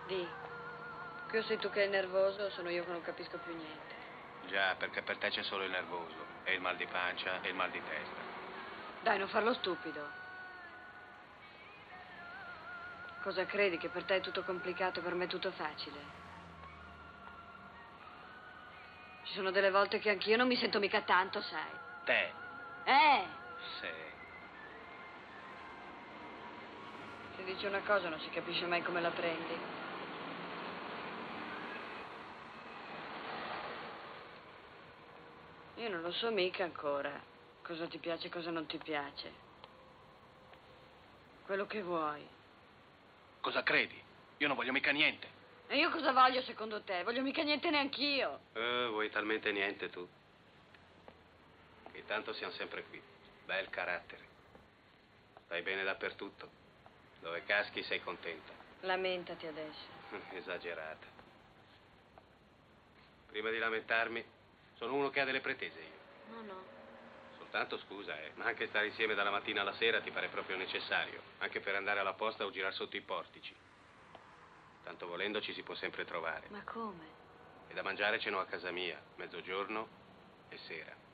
Di, che o sei tu che è nervoso o sono io che non capisco più niente. Già, perché per te c'è solo il nervoso, e il mal di pancia, e il mal di testa. Dai, non farlo stupido. Cosa credi, che per te è tutto complicato e per me è tutto facile? Ci sono delle volte che anch'io non mi sento mica tanto, sai. Te? Sì. Se dici una cosa non si capisce mai come la prendi. Io non lo so mica ancora cosa ti piace e cosa non ti piace. Quello che vuoi. Cosa credi? Io non voglio mica niente. E io cosa voglio secondo te? Voglio mica niente neanch'io. Vuoi talmente niente tu? Che tanto siamo sempre qui. Bel carattere. Stai bene dappertutto. Dove caschi sei contenta. Lamentati adesso. Esagerata. Prima di lamentarmi, sono uno che ha delle pretese io. No. Soltanto scusa, ma anche stare insieme dalla mattina alla sera ti pare proprio necessario. Anche per andare alla posta o girare sotto i portici. Tanto volendo ci si può sempre trovare. Ma come? E da mangiare ce n'ho a casa mia, mezzogiorno e sera.